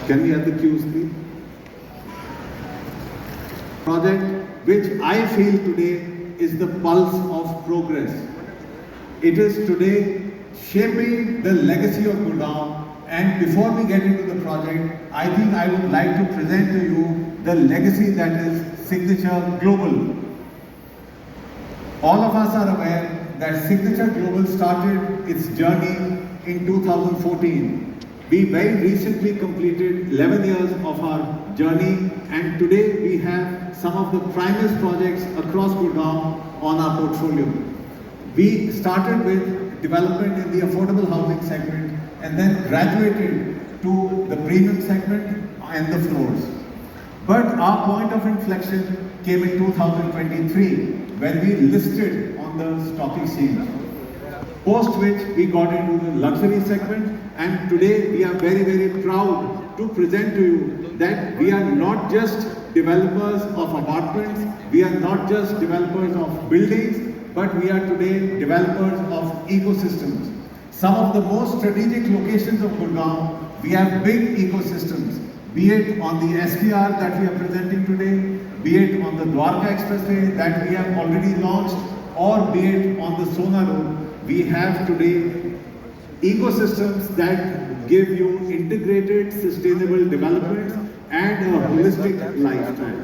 Can we have the cues, please? Project which I feel today is the pulse of progress. It is today shaping the legacy of Gurgaon. And before we get into the project, I think I would like to present to you the legacy that is Signature Global. All of us are aware that Signature Global started its journey in 2014. We very recently completed 11 years of our journey, and today we have some of the primest projects across Gurgaon on our portfolio. We started with development in the affordable housing segment and then graduated to the premium segment and the floors. But our point of inflection came in 2023 when we listed on the stock exchange. Post which we got into the luxury segment, and today we are very, very proud to present to you that we are not just developers of apartments, we are not just developers of buildings, but we are today developers of ecosystems. Some of the most strategic locations of Gurgaon, we have big ecosystems, be it on the SPR that we are presenting today, be it on the Dwarka Expressway that we have already launched, or be it on the Sona Road. We have today ecosystems that give you integrated, sustainable development and a holistic lifestyle.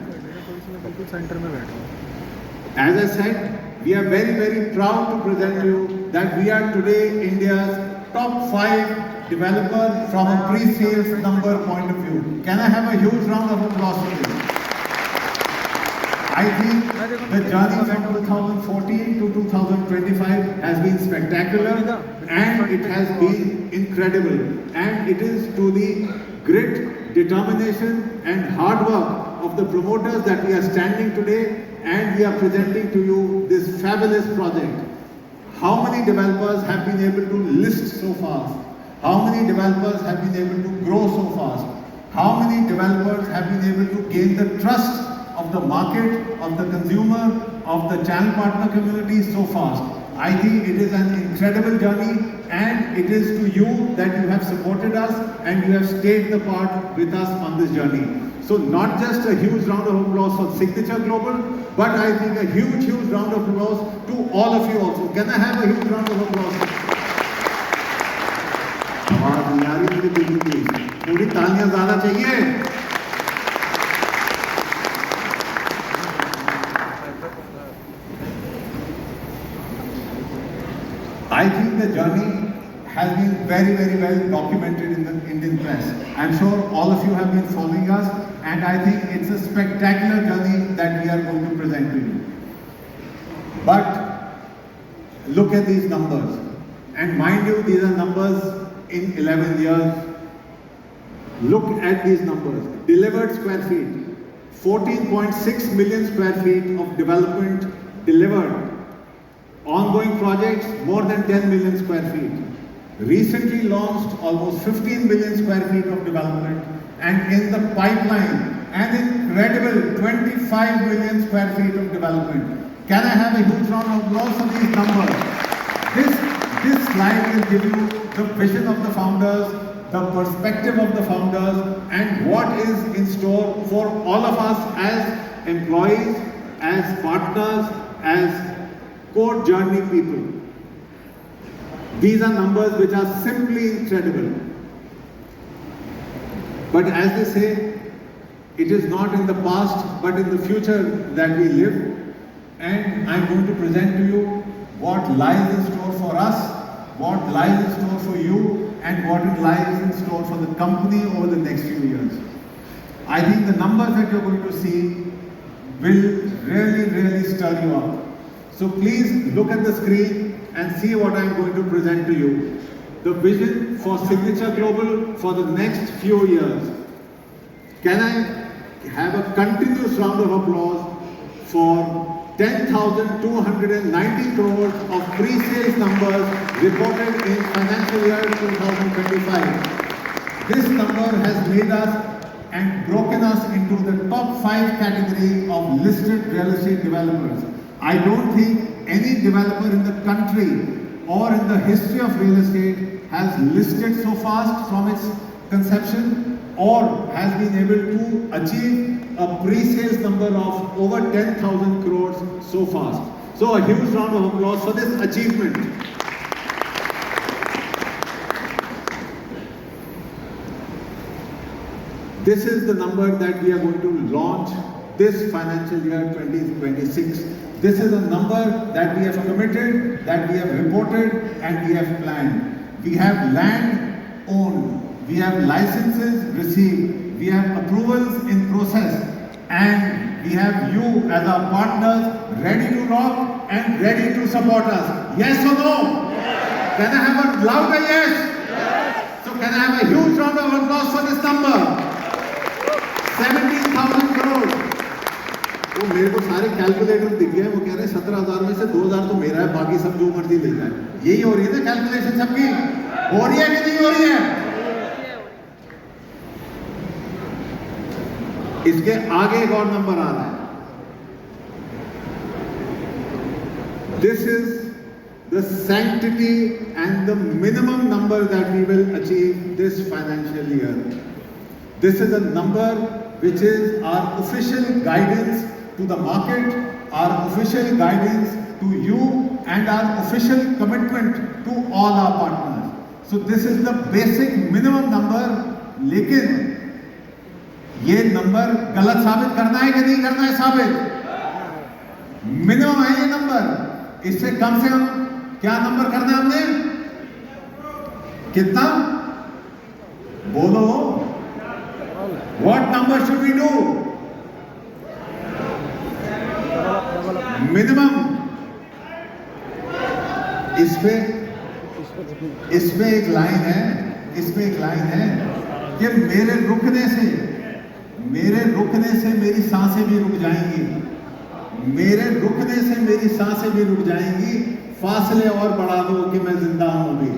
As I said, we are very, very proud to present to you that we are today India's top 5 developer from a pre-sales number point of view. Can I have a huge round of applause for this? I think the journey from 2014 to 2025 has been spectacular, and it has been incredible. And it is to the grit, determination and hard work of the promoters that we are standing today, and we are presenting to you this fabulous project. How many developers have been able to list so fast? How many developers have been able to grow so fast? How many developers have been able to gain the trust of the market, of the consumer, of the channel partner community so fast? I think it is an incredible journey, and it is to you that you have supported us and you have stayed the part with us on this journey. So not just a huge round of applause for Signature Global, but I think a huge, huge round of applause to all of you also. Can I have a huge round of applause? आवाज आ रही है बिल्कुल, पूरी तालियां ज़्यादा चाहिए। I think the journey has been very, very well documented in the Indian press. I'm sure all of you have been following us, and I think it's a spectacular journey that we are going to present to you. But look at these numbers, and mind you, these are numbers in 11 years. Look at these numbers. Delivered square feet, 14.6 million square feet of development delivered. Ongoing projects, more than 10 million square feet. Recently launched almost 15 million square feet of development, and in the pipeline, an incredible 25 million square feet of development. Can I have a huge round of applause for these numbers? This slide will give you the vision of the founders, the perspective of the founders, and what is in store for all of us as employees, as partners, as core journey people. These are numbers which are simply incredible. But as they say, it is not in the past but in the future that we live. And I'm going to present to you what lies in store for us, what lies in store for you, and what lies in store for the company over the next few years. I think the numbers that you're going to see will really, really stir you up. So please look at the screen and see what I'm going to present to you. The vision for Signature Global for the next few years. Can I have a continuous round of applause for 10,290 crores of pre-sales numbers reported in financial year 2025. This number has made us and broken us into the top 5 category of listed real estate developers. I don't think any developer in the country or in the history of real estate has listed so fast from its conception or has been able to achieve a pre-sales number of over 10,000 crores so fast. So a huge round of applause for this achievement. This is the number that we are going to launch this financial year 2026. This is a number that we have committed, that we have reported, and we have planned. We have land owned, we have licenses received, we have approvals in process, and we have you as our partners ready to rock and ready to support us. Yes or no? Yes. Can I have a louder yes? Yes. So can I have a huge round of applause for this number? 17,000 crore. वो मेरे को सारे calculator दिख गए, वो कह रहे हैं 17,000 में से 2,000 तो मेरा है, बाकी सब जो मर्जी ले जाए। यही हो रही है ना कैलकुलेशन सबकी? हो रही है कि नहीं हो रही है? इसके आगे एक और नंबर आ रहा है। This is the sanctity and the minimum number that we will achieve this financial year. This is a number which is our official guidance to the market, our official guidance to you, and our official commitment to all our partners. So this is the basic minimum number, लेकिन ये number गलत साबित करना है कि नहीं करना है साबित? मिनिमम है ये नंबर, इससे कम से कम क्या नंबर करना है हमने? कितना? बोलो, what number should we do? Minimum. इसमें एक लाइन है कि मेरे रुकने से मेरी सांसें भी रुक जाएंगी, फासले और बढ़ा दो कि मैं जिंदा हूं अभी।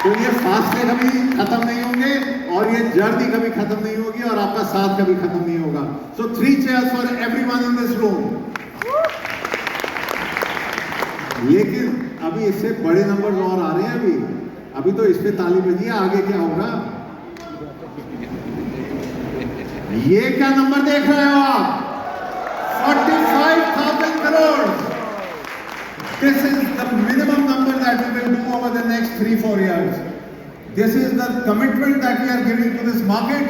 तो ये फासले कभी खत्म नहीं होंगे और ये जर्नी कभी खत्म नहीं होगी और आपका साथ कभी खत्म नहीं होगा। सो 3 cheers for everyone in this room. लेकिन अभी इससे बड़े नंबर और आ रहे हैं। अभी तो इस पे ताली बजी है, आगे क्या होगा? ये क्या नंबर देख रहे हो आप? 45,000 crores. This is the minimum number that we will do over the next 3-4 years. This is the commitment that we are giving to this market,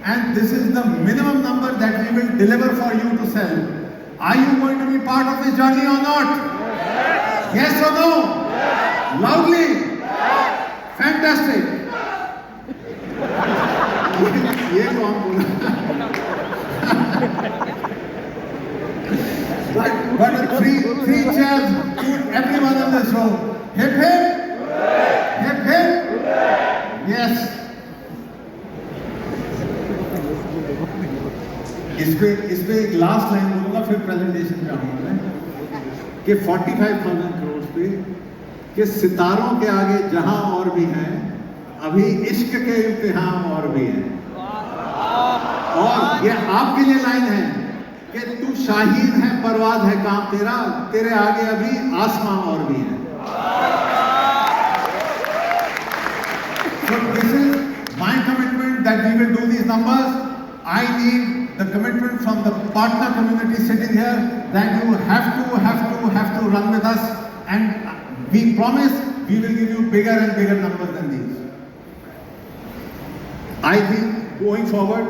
and this is the minimum number that we will deliver for you to sell. Are you going to be part of this journey or not? Yes. Yes or no? Yes. Loudly. Yes. Fantastic. ये कौन बोला? But three cheers to everyone in this room. Hip hip. Hip hip. Yes. इस पे एक last line बोलूंगा, फिर presentation पे आऊंगा मैं कि 45,000 करोड़ पे कि सितारों के आगे जहां और भी हैं, अभी इश्क के इम्तिहान और भी हैं। और ये आपके लिए लाइन है कि तू शाहीन है, परवाज़ है काम तेरा, तेरे आगे अभी आसमां और भी है। So this is my commitment that we will do these numbers. I need the commitment from the partner community sitting here that you have to run with us, and we promise we will give you bigger and bigger numbers than these. I think going forward,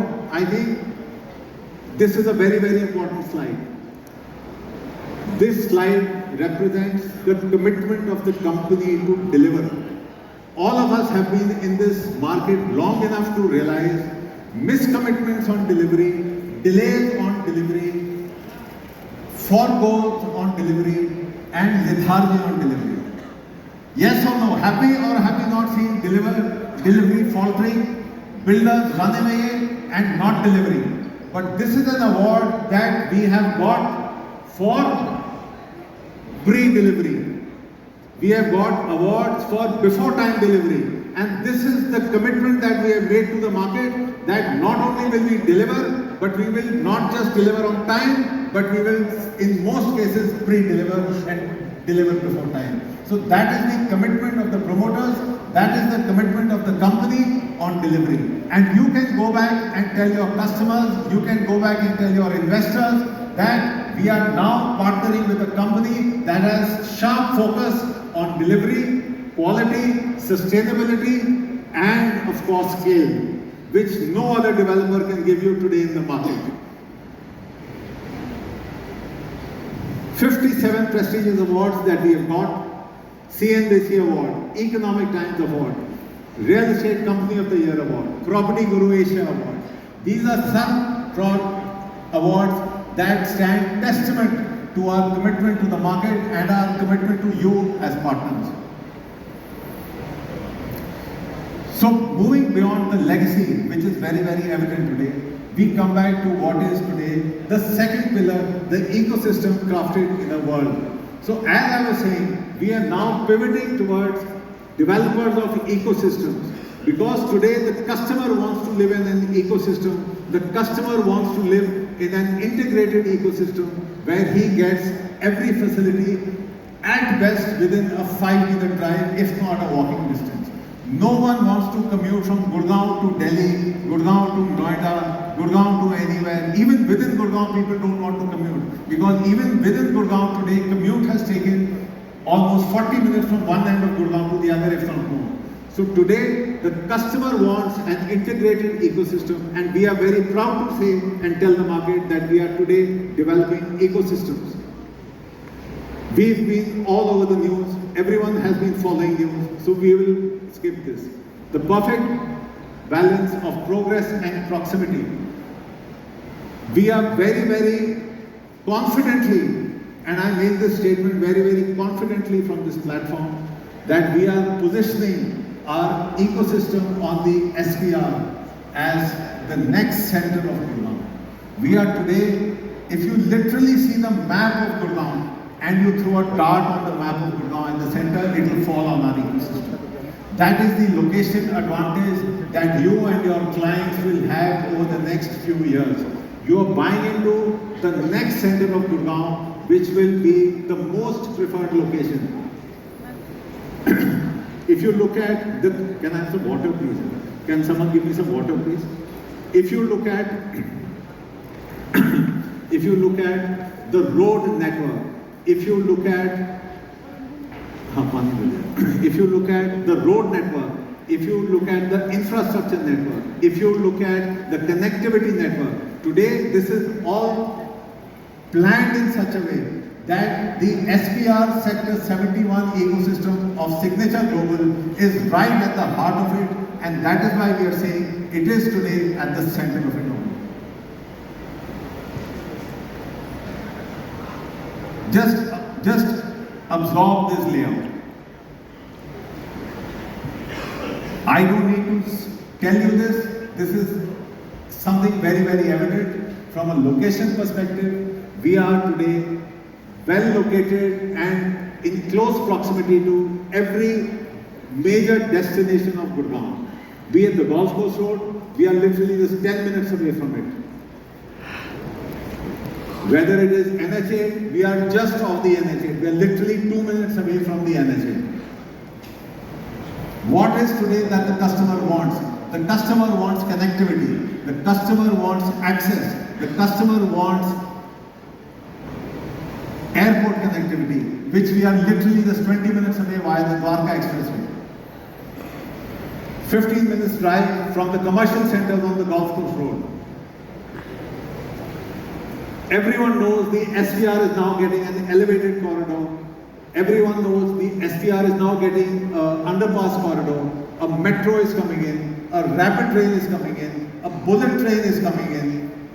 this is a very, very important slide. This slide represents the commitment of the company to deliver. All of us have been in this market long enough to realize miscommitments on delivery, delays on delivery, forgoes on delivery, and lethargy on delivery. Yes or no? Happy or have you not seen delivery faltering, builders running away and not delivering? But this is an award that we have got for pre-delivery. We have got awards for before time delivery. And this is the commitment that we have made to the market, that not only will we deliver, but we will not just deliver on time, but we will in most cases pre-deliver and deliver before time. So that is the commitment of the promoters, That is the commitment of the company on delivery. And you can go back and tell your customers, you can go back and tell your investors that we are now partnering with a company that has sharp focus on delivery, quality, sustainability, and of course scale, which no other developer can give you today in the market. 57 prestigious awards that we have got: CNBC Award, Economic Times Award, Real Estate Company of the Year Award, Property Guru Asia Award. These are some awards that stand testament to our commitment to the market and our commitment to you as partners. So moving beyond the legacy, which is very, very evident today, we come back to what is today the second pillar, the ecosystem crafted in a world. So as I was saying, we are now pivoting towards developers of ecosystems, because today the customer wants to live in an ecosystem, the customer wants to live in an integrated ecosystem where he gets every facility at best within a 5-minute drive, if not a walking distance. No one wants to commute from Gurgaon to Delhi, Gurgaon to Noida, Gurgaon to anywhere. Even within Gurgaon, people don't want to commute, because even within Gurgaon today, commute has taken almost 40 minutes from one end of Gurgaon to the other, if not more. So today, the customer wants an integrated ecosystem, and we are very proud to say and tell the market that we are today developing ecosystems. We've been all over the news, everyone has been following news, so we will skip this. The perfect balance of progress and proximity. We are very, very confidently, and I make this statement very, very confidently from this platform, that we are positioning our ecosystem on the SPR as the next center of Gurgaon. We are today, if you literally see the map of Gurgaon and you throw a dart on the map of Gurgaon in the center, it will fall on our ecosystem. That is the location advantage that you and your clients will have over the next few years. You are buying into the next center of Gurgaon, which will be the most preferred location. If you look at the, can I have some water please? Can someone give me some water please? If you look at, if you look at the road network, if you look at, if you look at the road network, if you look at the infrastructure network, if you look at the connectivity network, today this is all planned in such a way that the SPR Sector 71 ecosystem of Signature Global is right at the heart of it, and that is why we are saying it is today at the center of it all. Just absorb this layout. I don't need to tell you this. This is something very, very evident from a location perspective. We are today well located and in close proximity to every major destination of Gurgaon. Be it the Golf Course Road, we are literally just 10 minutes away from it. Whether it is NH8, we are just off the NH8. We are literally 2 minutes away from the NH8. What is today that the customer wants? The customer wants connectivity. The customer wants access. The customer wants airport connectivity, which we are literally just 20 minutes away via the Dwarka Expressway. 15 minutes drive from the commercial centers on the Golf Course Road. Everyone knows the SPR is now getting an elevated corridor. Everyone knows the SPR is now getting an underpass corridor. A metro is coming in. A rapid train is coming in. A bullet train is coming in.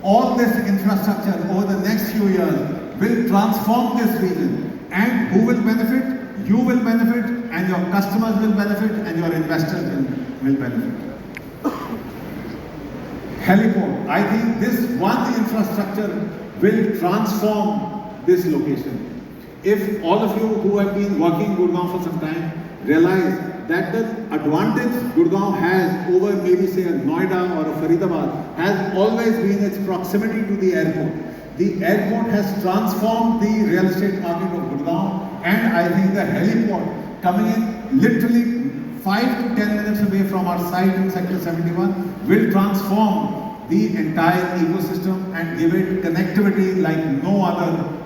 All this infrastructure over the next few years will transform this region. And who will benefit? You will benefit, and your customers will benefit, and your investors will benefit. Heliport. I think this one infrastructure will transform this location. If all of you who have been working Gurgaon for some time realize that the advantage Gurgaon has over maybe say a Noida or a Faridabad has always been its proximity to the airport. The airport has transformed the real estate market of Gurgaon, and I think the heliport coming in literally 5 to 10 minutes away from our site in Sector 71, will transform the entire ecosystem and give it connectivity like no other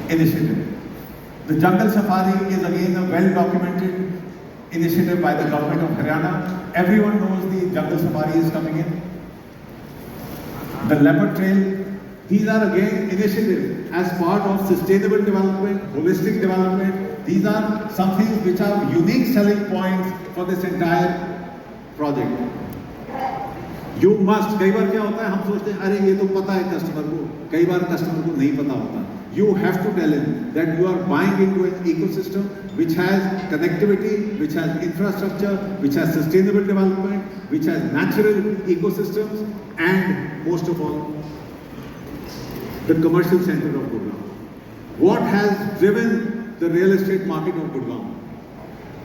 initiative. The Jungle Safari is again a well-documented initiative by the government of Haryana. Everyone knows the Jungle Safari is coming in. The Leopard Trail, these are again initiatives as part of sustainable development, holistic development. These are some things which are unique selling points for this entire project. You must, कई बार क्या होता है हम सोचते हैं अरे ये तो पता है कस्टमर को, कई बार कस्टमर को नहीं पता होता. You have to tell him that you are buying into an ecosystem which has connectivity, which has infrastructure, which has sustainable development, which has natural ecosystems, and most of all, the commercial center of Gurgaon. What has driven the real estate market of Gurgaon?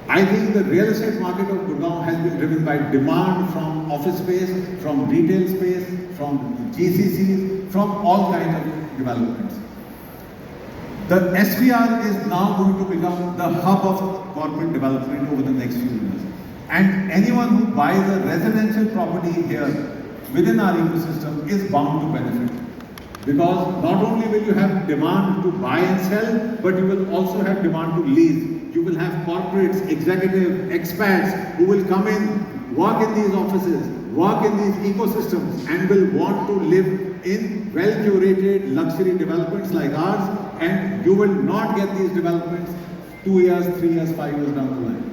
I think the real estate market of Gurgaon has been driven by demand from office space, from retail space, from GCCs, from all kinds of developments. The SPR is now going to become the hub of corporate development over the next few years. And anyone who buys a residential property here within our ecosystem is bound to benefit. Because not only will you have demand to buy and sell, but you will also have demand to lease. You will have corporates, executive, expats who will come in, work in these offices, work in these ecosystems, and will want to live in well-curated luxury developments like ours, and you will not get these developments 2 years, 3 years, 5 years down the line.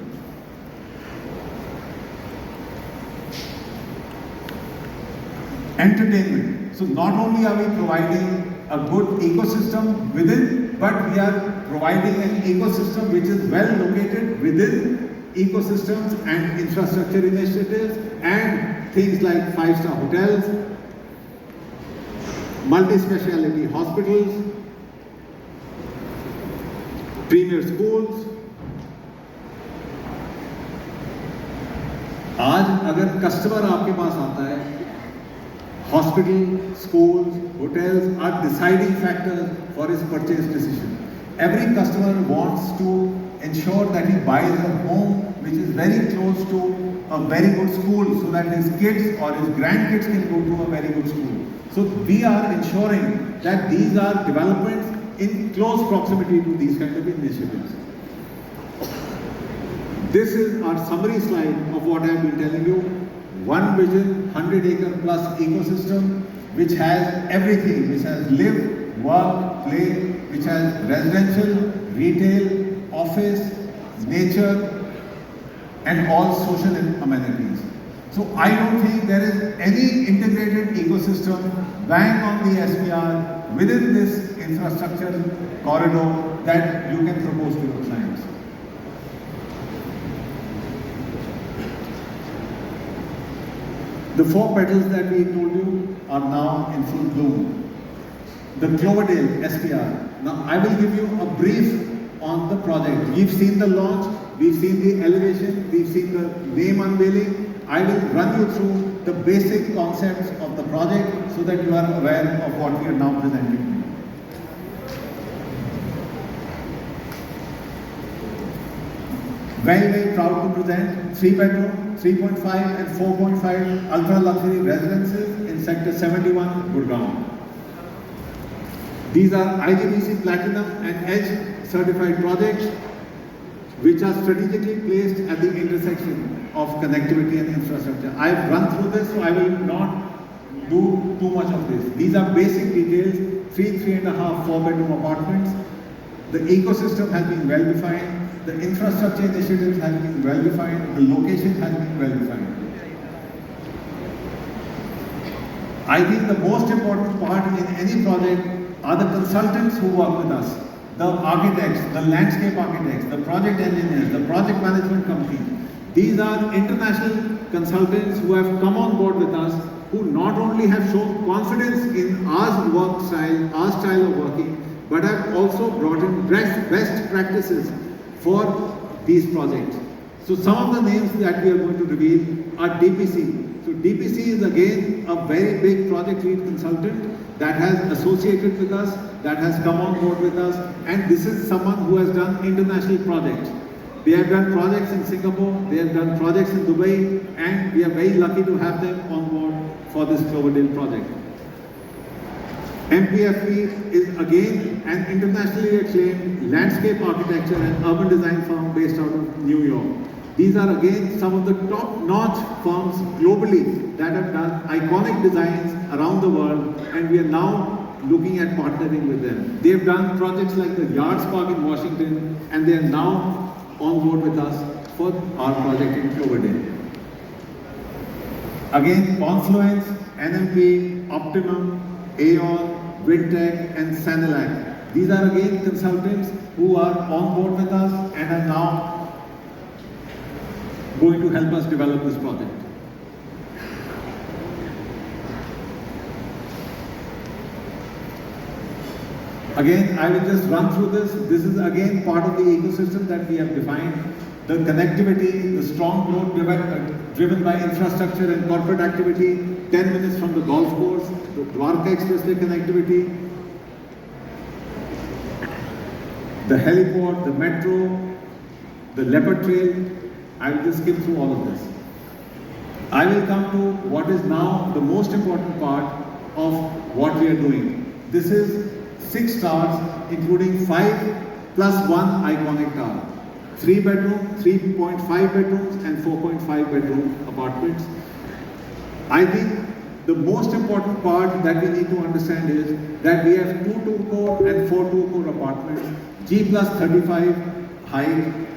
Entertainment. So not only are we providing a good ecosystem within, but we are providing an ecosystem which is well located within ecosystems and infrastructure initiatives and things like 5-star hotels, multi-speciality hospitals, premier schools. आज अगर customer आपके पास आता है, hospital, schools, hotels are deciding factors for his purchase decision. Every customer wants to ensure that he buys a home which is very close to a very good school so that his kids or his grandkids can go to a very good school. So we are ensuring that these are developments in close proximity to these kind of initiatives. This is our summary slide of what I have been telling you. One vision, 100-acre plus ecosystem which has everything, which has live, work, play, which has residential, retail, office, nature, and all social amenities. So I don't think there is any integrated ecosystem bang on the SPR within this infrastructure corridor that you can propose to your clients. The 4 petals that we told you are now in full bloom. The Cloverdale SPR. Now I will give you a brief on the project. We've seen the launch, we've seen the elevation, we've seen the name unveiling. I will run you through the basic concepts of the project so that you are aware of what we are now presenting. Very, very proud to present 3-bedroom, 3.5 and 4.5 ultra-luxury residences in Sector 71, Gurgaon. These are IGBC Platinum and Edge certified projects which are strategically placed at the intersection of connectivity and infrastructure. I have run through this, so I will not do too much of this. These are basic details, 3.5, 4-bedroom apartments. The ecosystem has been well defined. The infrastructure initiatives have been well defined. The location has been well defined. I think the most important part in any project are the consultants who work with us. The architects, the landscape architects, the project engineers, the project management companies. These are international consultants who have come on board with us, who not only have shown confidence in our work style, our style of working, but have also brought in best practices for these projects. So some of the names that we are going to reveal are DPC. So DPC is again a very big project lead consultant that has associated with us, that has come on board with us, and this is someone who has done international projects. They have done projects in Singapore, they have done projects in Dubai, and we are very lucky to have them on board for this Cloverdale project. MPFP is again an internationally acclaimed landscape architecture and urban design firm based out of New York. These are again some of the top-notch firms globally that have done iconic designs around the world, and we are now looking at partnering with them. They have done projects like the Yards Park in Washington, and they are now on board with us for our project in Cloverdale. Again, Confluence, NMP, Optimum, Aon, Wintech, and Senelac. These are again consultants who are on board with us and are now going to help us develop this project. Again, I will just run through this. This is again part of the ecosystem that we have defined. The connectivity, the strong growth driven by infrastructure and corporate activity, 10 minutes from the golf course, the Dwarka Expressway connectivity, the heliport, the metro, the leopard trail. I will just skip through all of this. I will come to what is now the most important part of what we are doing. This is 6 towers, including 5 plus 1 iconic tower. 3 bedroom, 3.5 bedrooms, and 4.5 bedroom apartments. I think the most important part that we need to understand is that we have 2 two-core and 4 two-core apartments, G plus 35 height,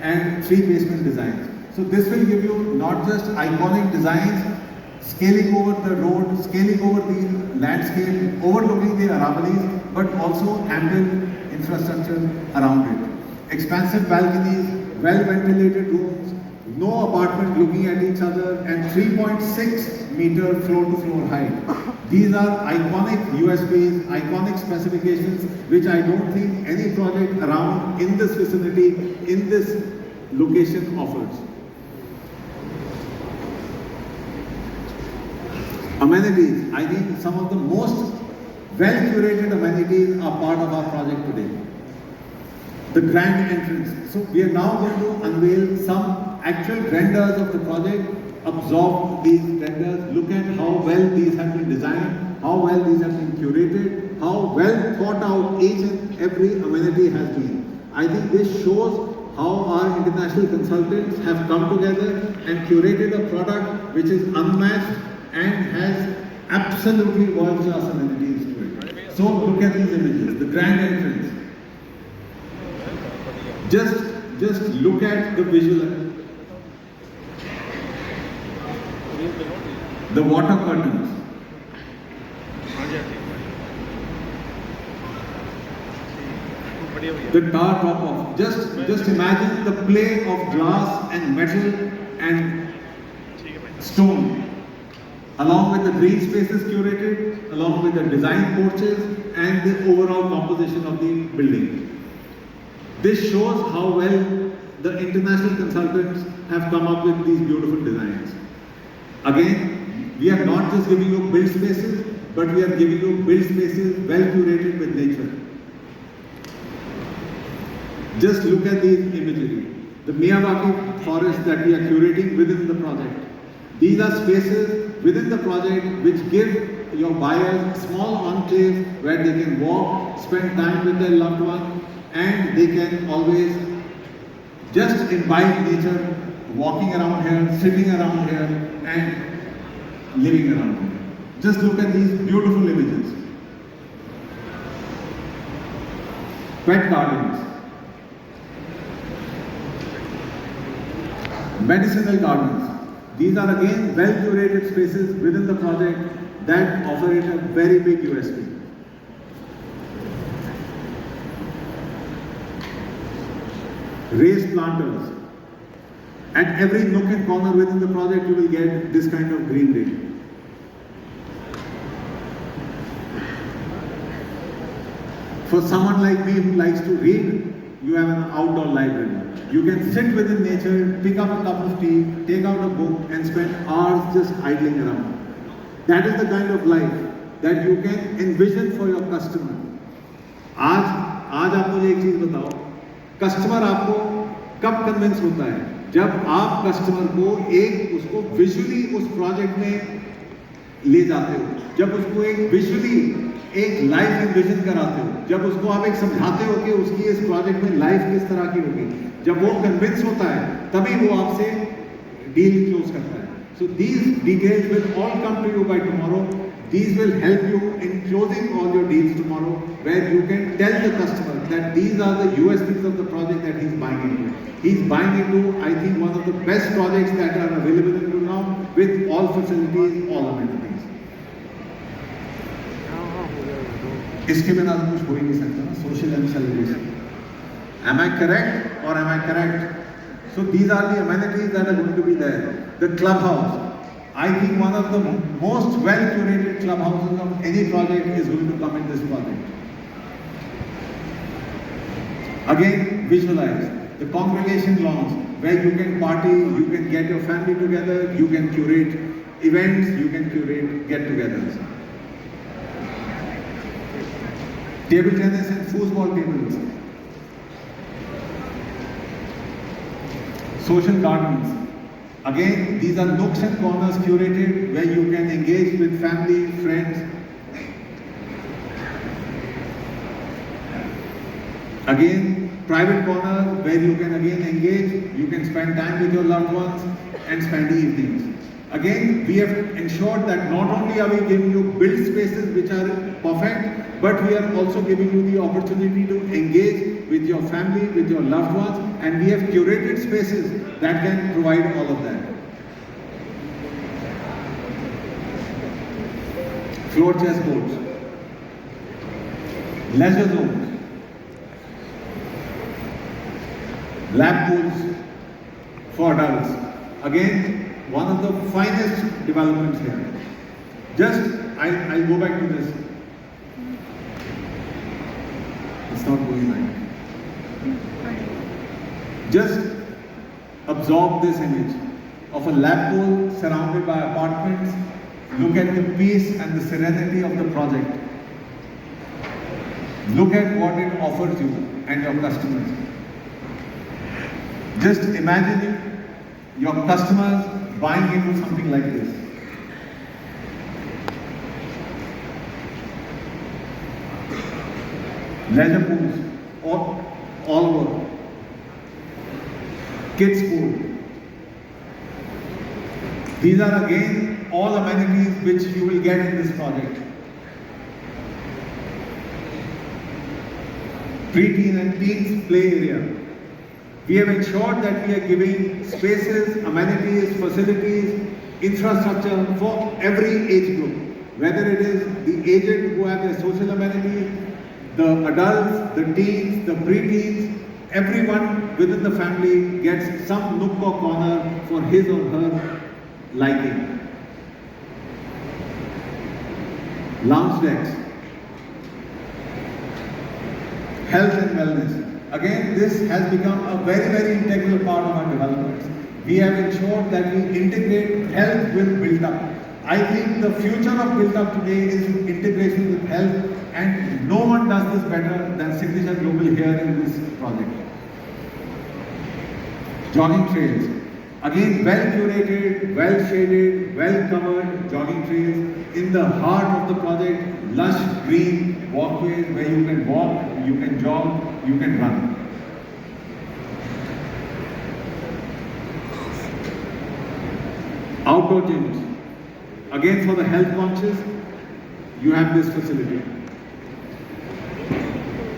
and 3 basement designs. So this will give you not just iconic designs, scaling over the road, scaling over the landscape, overlooking the Aravallis, but also ample infrastructure around it. Expansive balconies, well-ventilated rooms, no apartment looking at each other, and 3.6 meter floor-to-floor height. These are iconic USPs, iconic specifications, which I don't think any project around in this vicinity, in this location offers. Amenities, I think some of the most well-curated amenities are part of our project today. The grand entrance. So we are now going to unveil some actual renders of the project, absorb these renders, look at how well these have been designed, how well these have been curated, how well thought out each and every amenity has been. I think this shows how our international consultants have come together and curated a product which is unmatched and has absolutely world-class amenities to it. So look at these images, the grand entrance. Just look at the visual. The water curtains. The tar top off. Just imagine the play of glass and metal and stone, along with the green spaces curated, along with the design porches and the overall composition of the building. This shows how well the international consultants have come up with these beautiful designs. Again, we are not just giving you build spaces, but we are giving you build spaces well curated with nature. Just look at these imagery. The Miyawaki forest that we are curating within the project. These are spaces within the project which give your buyers small enclaves where they can walk, spend time with their loved one, and they can always just imbibe nature, walking around here, sitting around here, and living around here. Just look at these beautiful images. Pet gardens. Medicinal gardens. These are again well curated spaces within the project that offer it a very big USP. Raised planters. At every nook and corner within the project you will get this kind of greenery. For someone like me who likes to read, you have an outdoor library. You can sit within nature, pick up a cup of tea, take out a book and spend hours just idling around. That is the kind of life that you can envision for your customer. आज आप मुझे एक चीज बताओ, customer आपको कब convince होता है? जब आप कस्टमर को उसको विजुअली उस प्रोजेक्ट में ले जाते हो, जब उसको एक विजुअली एक लाइफ एनविजन कराते हो, जब उसको आप एक समझाते हो कि उसकी इस प्रोजेक्ट में लाइफ किस तरह की होगी, जब वो कन्विंस होता है तभी वो आपसे डील क्लोज करता है. So these details will all come to you by tomorrow. These will help you in closing all your deals tomorrow, where you can tell the customer that these are the USPs of the project that he's buying into. He's buying into, I think, one of the best projects that are available in Gurgaon with all facilities, all amenities. इसके बिना तो कुछ हो ही नहीं सकता ना, social and celebration. Am I correct or am I correct? So these are the amenities that are going to be there. The clubhouse. I think one of the most well-curated clubhouses of any project is going to come in this project. Again, visualize the congregation lawns where you can party, you can get your family together, you can curate events, you can curate get-togethers. Table tennis and foosball tables. Social gardens. Again, these are nooks and corners curated where you can engage with family, friends. Again, private corner where you can again engage, you can spend time with your loved ones and spend evenings. Again, we have ensured that not only are we giving you built spaces which are perfect, but we are also giving you the opportunity to engage with your family, with your loved ones, and we have curated spaces that can provide all of that. Floor chess boards, leisure zones, lap pools for adults. Again, one of the finest developments here. I'll go back to this. It's not going right. Just absorb this image of a lap pool surrounded by apartments. Look at the peace and the serenity of the project. Look at what it offers you and your customers. Just imagine your customers buying into something like this. Leisure pools, all over. Kids pool. These are again all amenities which you will get in this project. Pre-teen and teens play area. We have ensured that we are giving spaces, amenities, facilities, infrastructure for every age group. Whether it is the aged who have their social amenities, the adults, the teens, the pre-teens, everyone within the family gets some nook or corner for his or her liking. Lounge decks. Health and wellness. Again, this has become a very, very integral part of our developments. We have ensured that we integrate health with built-up. I think the future of built-up today is integration with health, and no one does this better than Signature Global here in this project. Jogging trails. Again, well curated, well shaded, well covered jogging trails in the heart of the project. Lush green walkways where you can walk, you can jog, you can run. Outdoor gyms. Again, for the health conscious, you have this facility.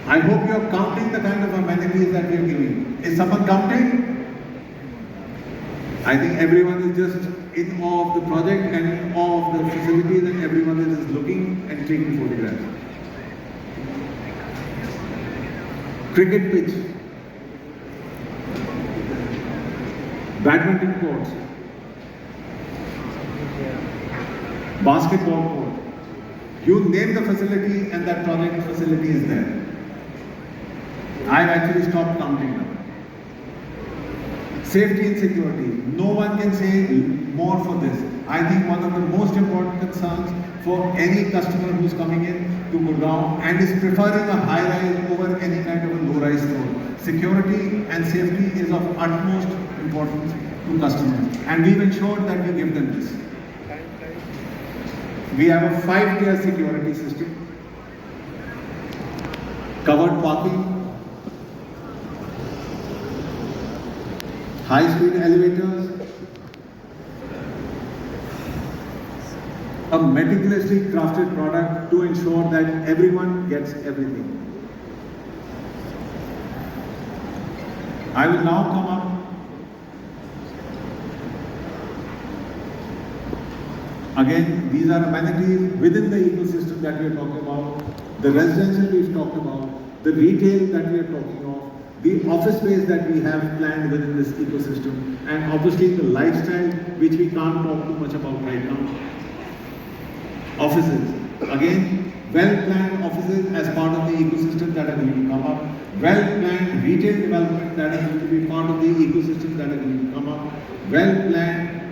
I hope you are counting the kind of amenities that we are giving. Is someone counting? I think everyone is just in awe of the project and in awe of the facilities, and everyone is just looking and taking photographs. Cricket pitch, badminton courts, basketball court. You name the facility and that project facility is there. I've actually stopped counting now. Safety and security. No one can say more for this. I think one of the most important concerns for any customer who's coming in to Gurgaon and is preferring a high-rise over any kind of a low-rise store. Security and safety is of utmost importance to customers, and we've ensured that we give them this. We have a 5-tier security system, covered parking, high-speed elevators, a meticulously crafted product to ensure that everyone gets everything. I will now come up again. These are amenities within the ecosystem that we are talking about, the residential we've talked about, the retail that we are talking of, the office space that we have planned within this ecosystem, and obviously the lifestyle which we can't talk too much about right now. Offices, again, well-planned offices as part of the ecosystem that are going to come up, well-planned retail development that is going to be part of the ecosystem that are going to come up, well-planned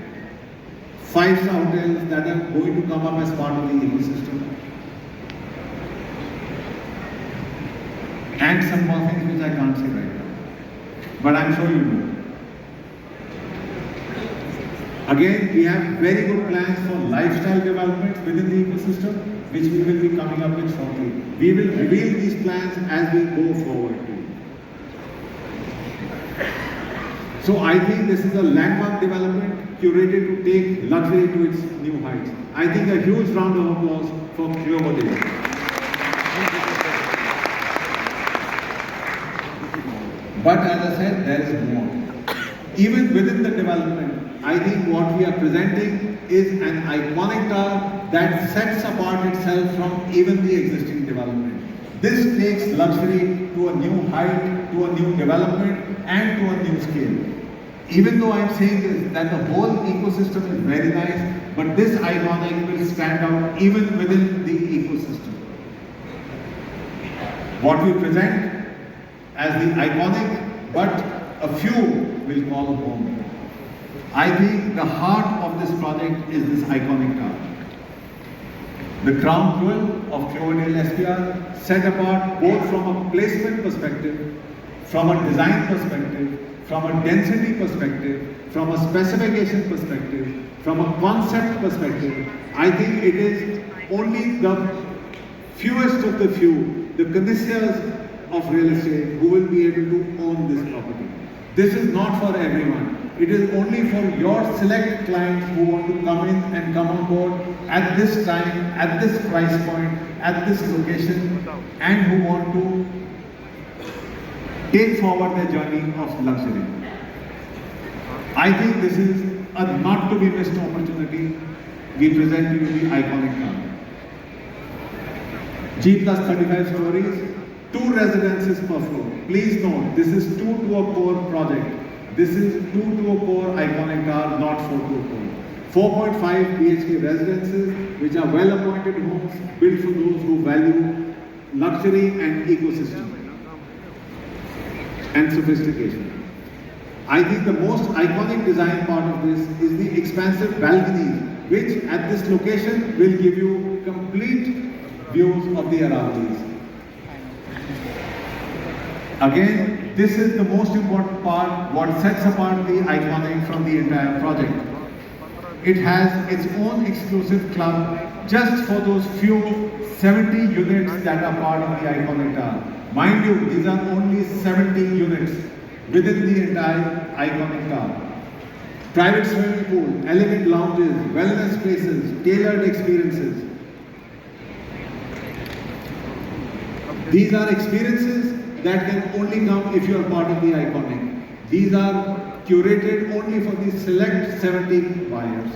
5-star hotels that are going to come up as part of the ecosystem, and some more things which I can't say right now, but I'm sure you know. Again, we have very good plans for lifestyle development within the ecosystem, which we will be coming up with shortly. We will reveal these plans as we go forward. So I think this is a landmark development curated to take luxury to its new heights. I think a huge round of applause for Cloverdale. But as I said, there is more. Even within the development, I think what we are presenting is an iconic tower that sets apart itself from even the existing development. This takes luxury to a new height, to a new development, and to a new scale. Even though I'm saying this, that the whole ecosystem is very nice, but this iconic will stand out even within the ecosystem. What we present as the iconic, but a few will call home. I think the heart of this project is this iconic tower. The crown jewel of Gurgaon SPR, set apart both from a placement perspective, from a design perspective, from a density perspective, from a specification perspective, from a concept perspective. I think it is only the fewest of the few, the connoisseurs of real estate, who will be able to own this property. This is not for everyone. It is only for your select clients who want to come in and come on board at this time, at this price point, at this location, and who want to take forward their journey of luxury. I think this is a not to be missed opportunity. We present you the iconic tower. G plus 35 stories, 2 residences per floor. Please note, this is 2 to a core project. This is 2 to a core iconic tower, not 4 to a core. 4.5 bhk residences, which are well-appointed homes built for those who value luxury and ecosystem and sophistication. I think the most iconic design part of this is the expansive balconies, which at this location will give you complete views of the Aravallis. Again, this is the most important part, what sets apart the iconic from the entire project. It has its own exclusive club just for those few 70 units that are part of the iconic tower. Mind you, these are only 70 units within the entire iconic tower. Private swimming pool, elegant lounges, wellness places, tailored experiences. These are experiences that can only come if you are part of the iconic. These are curated only for the select 70 buyers.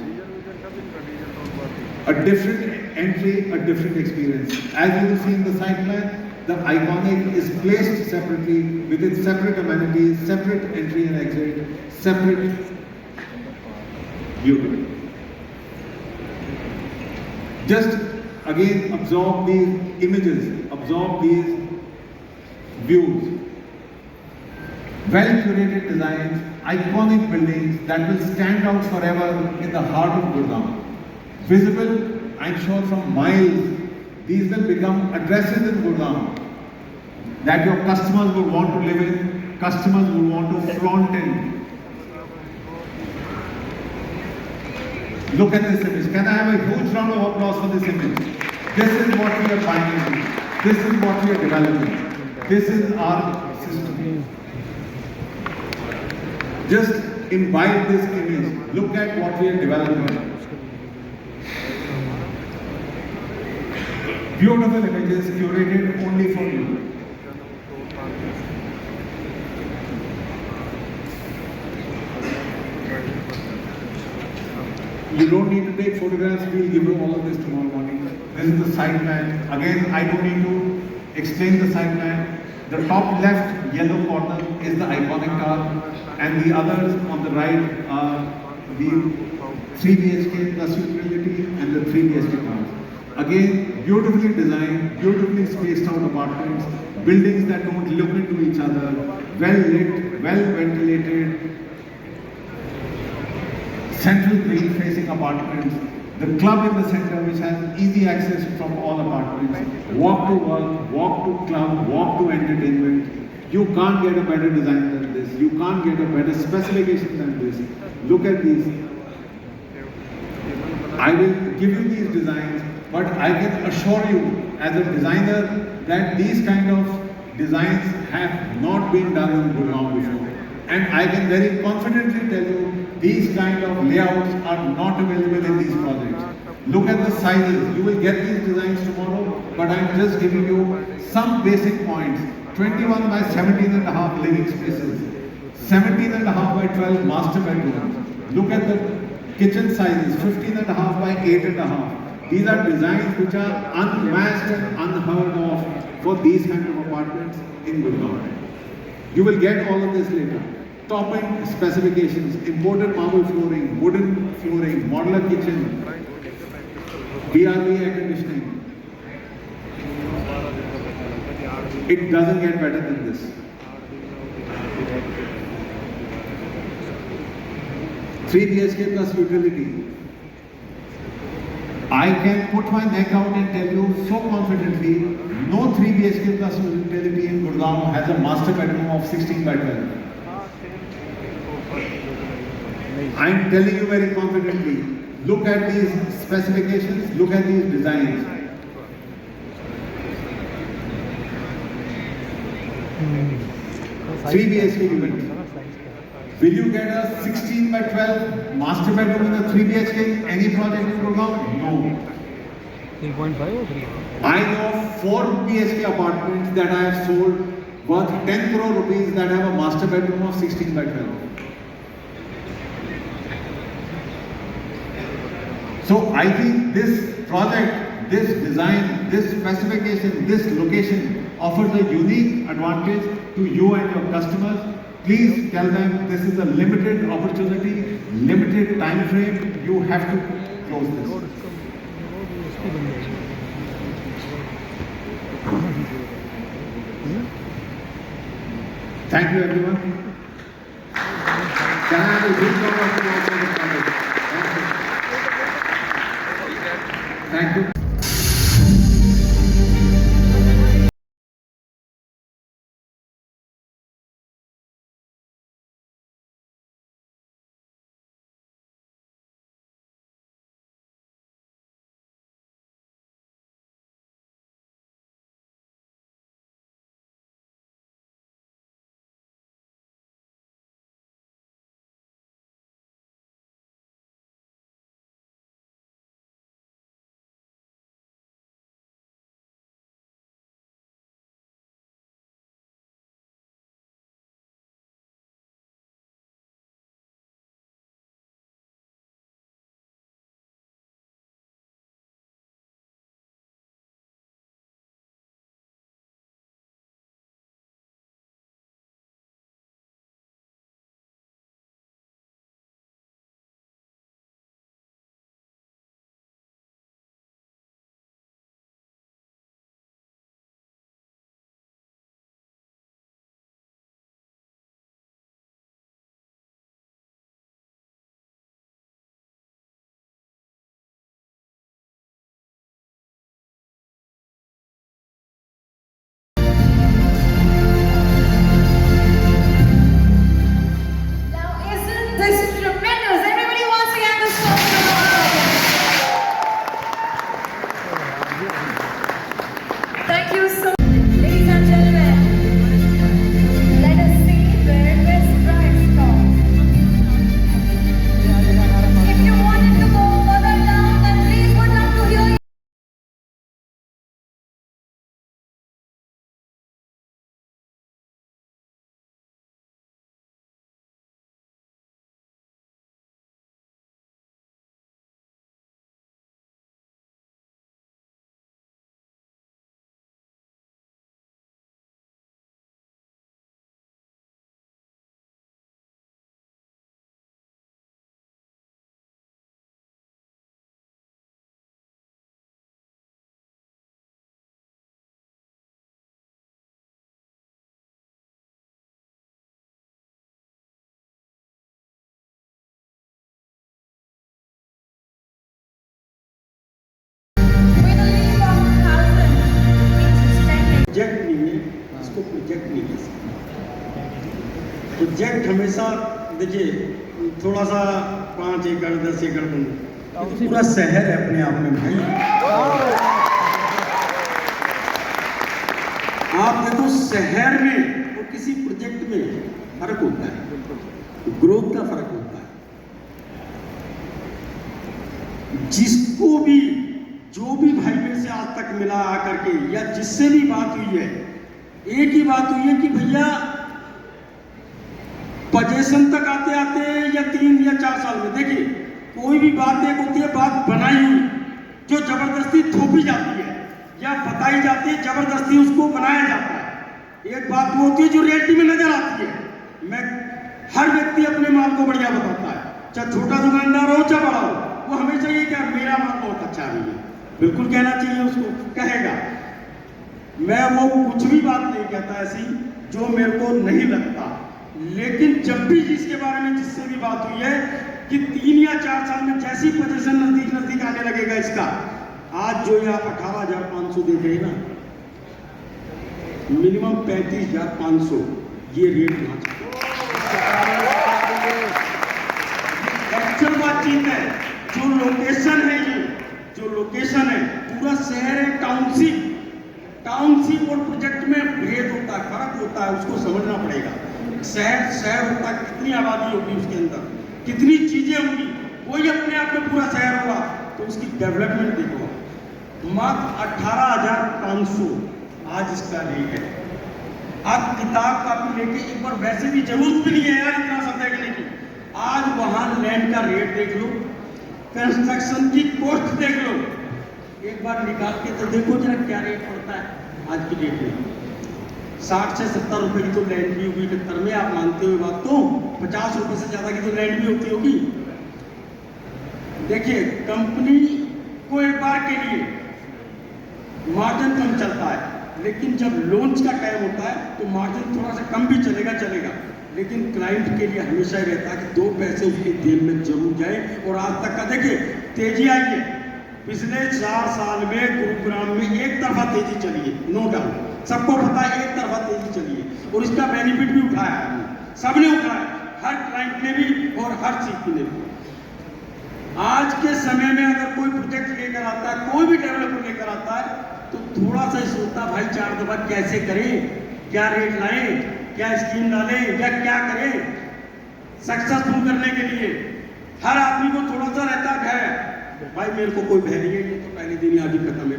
A different entry, a different experience. As you will see in the site plan, the iconic is placed separately with its separate amenities, separate entry and exit, separate beauty. Just again absorb these images, absorb these views. Well-curated designs, iconic buildings that will stand out forever in the heart of Gurgaon. Visible, I'm sure, from miles. these will become addresses in Gurgaon that your customers will want to live in, customers will want to flaunt in. Look at this image. Can I have a huge round of applause for this image? This is what we are finding. This is what we are developing. This is our system. Just imbibe this image. Look at what we are developing. Beautiful images curated only for you. You don't need to take photographs, we'll give you all of this tomorrow morning. This is the side plan. Again, I don't need to explain the side plan. The top left yellow corner is the iconic tower, and the others on the right are the 3 BHK plus utility and the 3 BHK towers. Again, beautifully designed, beautifully spaced out apartments, buildings that don't look into each other, well lit, well ventilated, central green facing apartments, the club in the center which has easy access from all apartments, walk to work, walk to club, walk to entertainment. You can't get a better design than this. You can't get a better specification than this. Look at these. I will give you these designs, but I can assure you as a designer that these kind of designs have not been done in Gurgaon before. And I can very confidently tell you these kind of layouts are not available in these projects. Look at the sizes. You will get these designs tomorrow, but I'm just giving you some basic points. 21 by 17.5 living spaces, 17.5 by 12 master bedrooms. Look at the kitchen sizes, 15.5 by 8.5. These are designs which are unmatched and unheard of for these kind of apartments in Gurgaon. You will get all of this later. Top-end specifications, imported marble flooring, wooden flooring, modular kitchen, BRB air conditioning. It doesn't get better than this. Three BHK plus utility. I can put my neck out and tell you so confidently, no 3 BHK plus utility in Gurgaon has a master bedroom of 16 by 12. I am telling you very confidently, look at these specifications, look at these designs. Three BHK unit. Will you get a 16 by 12 master bedroom in a 3 BHK in any project in Gurgaon? No. 3.5 or 3? I know 4 BHK apartments that I have sold worth 10 crore rupees that have a master bedroom of 16 by 12. So I think this project, this design, this specification, this location offers a unique advantage to you and your customers. Please tell them this is a limited opportunity, limited time frame. You have to close this. Thank you, everyone. Can I have a big round of applause for the project? Thank you. Thank you. Project हमेशा देखिए थोड़ा सा 5 एकड़ 10 एकड़ में तो पूरा शहर है अपने आप में भाई। आप देखो शहर में और किसी प्रोजेक्ट में फर्क होता है, ग्रोथ का फर्क होता है। जिसको भी जो भी भाई मेरे से आज तक मिला आकर के या जिससे भी बात हुई है, एक ही बात हुई है कि भैया पोजीशन तक आते आते या 3 या 4 साल में देखिए कोई भी बात एक होती है बात बनाई हुई जो जबरदस्ती थोपी जाती है या बताई जाती है, जबरदस्ती उसको बनाया जाता है। एक बात वो होती है जो रियलिटी में नजर आती है। मैं हर व्यक्ति अपने माल को बढ़िया बताता है, चाहे छोटा दुकानदार हो चाहे बड़ा हो, वो हमेशा ये क्या मेरा माल बहुत अच्छा नहीं है, बिल्कुल कहना चाहिए उसको, कहेगा। मैं वो कुछ भी बात नहीं कहता ऐसी जो मेरे को नहीं लगता, लेकिन जब भी जिसके बारे में जिससे भी बात हुई है कि 3 या 4 साल में जैसी पोजीशन नजदीक नजदीक आने लगेगा इसका, आज जो ये आप 18,500 देख रहे हैं ना, मिनिमम 35,500 ये रेट होना चाहिए। एक्चुअल बातचीत है। जो लोकेशन है, ये जो लोकेशन है पूरा शहर है, टाउनशिप और प्रोजेक्ट में भेद होता है, फर्क होता है, उसको समझना पड़ेगा। शहर होता है, कितनी आबादी होगी उसके अंदर, कितनी चीजें होंगी, कोई अपने आप में पूरा शहर होगा तो उसकी डेवलपमेंट देखो। मात्र 18,500 आज इसका रेट है। आप किताब कापी लेके एक बार, वैसे भी जरूरत भी नहीं है यार इतना सब देखने की, आज वहां लैंड का रेट देख लो, कंस्ट्रक्शन की कॉस्ट देख लो, एक बार निकाल के तो देखो जरा क्या रेट पड़ता है आज की डेट में। 60 से 70 रुपए की तो लैंड भी होगी 71 में, आप मानते हुए बात तो 50 रुपए से ज्यादा की तो लैंड भी होती होगी। देखिए कंपनी को एक बार के लिए मार्जिन कम चलता है, लेकिन जब लॉन्च का टाइम होता है तो मार्जिन थोड़ा सा कम भी चलेगा, लेकिन क्लाइंट के लिए हमेशा ही रहता है कि 2 पैसे उसकी जेब में जरूर जाए। और आज तक का देखिए तेजी आई है, पिछले 4 साल में गुरुग्राम में एक तरफा तेजी चली है, नो डाउट, सबको पता है एक तरफा तेजी चली है, और इसका बेनिफिट भी उठाया है, सबने उठाया, हर क्लाइंट ने भी और हर चीज ने भी। आज के समय में अगर कोई प्रोजेक्ट लेकर आता है, कोई भी डेवलपर लेकर आता है, तो थोड़ा सा सोचता भाई 4 दफा कैसे करें, क्या रेट लाएं, क्या स्कीम डालें या क्या करें सक्सेसफुल करने के लिए। हर आदमी को थोड़ा सा रहता है भाई मेरे को कोई भय नहीं है, ये तो पहले दिन ही आदि खत्म है।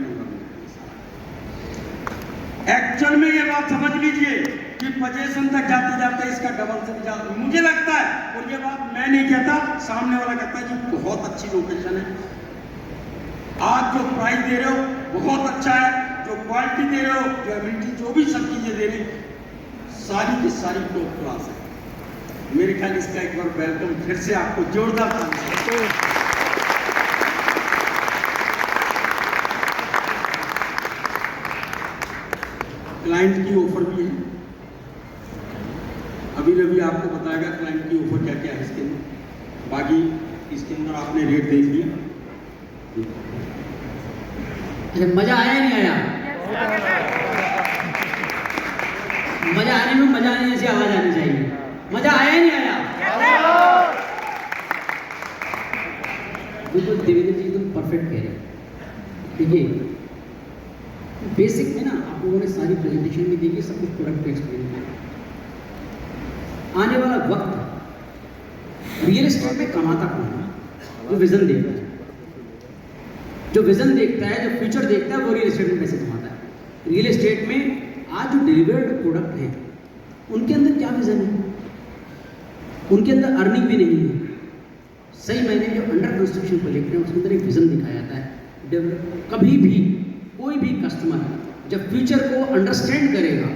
एक्चुअल में ये बात समझ लीजिए कि पोजीशन तक जाते जाते इसका डबल से ज्यादा मुझे लगता है, और ये बात मैं नहीं कहता, सामने वाला कहता है कि बहुत अच्छी लोकेशन है, आज जो प्राइस दे रहे हो बहुत अच्छा है, जो क्वालिटी दे रहे हो, जो एबिलिटी, जो भी सब चीजें दे रहे सारी की सारी टॉप क्लास है। मेरे ख्याल इसका एक बार वेलकम फिर से आपको जोरदार क्लाइंट की ऑफर भी है, अभी रवि आपको बताएगा क्लाइंट की ऑफर क्या क्या है इसके अंदर, बाकी इसके अंदर आपने रेट देख लिया। अच्छा मजा आया नहीं आया? मजा आने में मजा आने जैसी आवाज आनी चाहिए। मजा आया नहीं आया? बिल्कुल देवेंद्र जी तुम परफेक्ट कह रहे हो। देखिए बेसिक में ना आप लोगों ने सारी प्रेजेंटेशन भी देखी, सब कुछ प्रोडक्ट पे एक्सप्लेन किया। आने वाला वक्त रियल एस्टेट में कमाता कौन है? जो विजन देखता है, जो विजन देखता है, जो फ्यूचर देखता है, वो रियल एस्टेट में पैसे कमाता है। रियल एस्टेट में आज जो डिलीवर्ड प्रोडक्ट है उनके अंदर क्या विजन है? उनके अंदर अर्निंग भी नहीं है। सही मायने जो अंडर कंस्ट्रक्शन प्रोजेक्ट है उसके अंदर एक विजन दिखाया जाता है। कभी भी कोई भी कस्टमर जब फ्यूचर को अंडरस्टैंड करेगा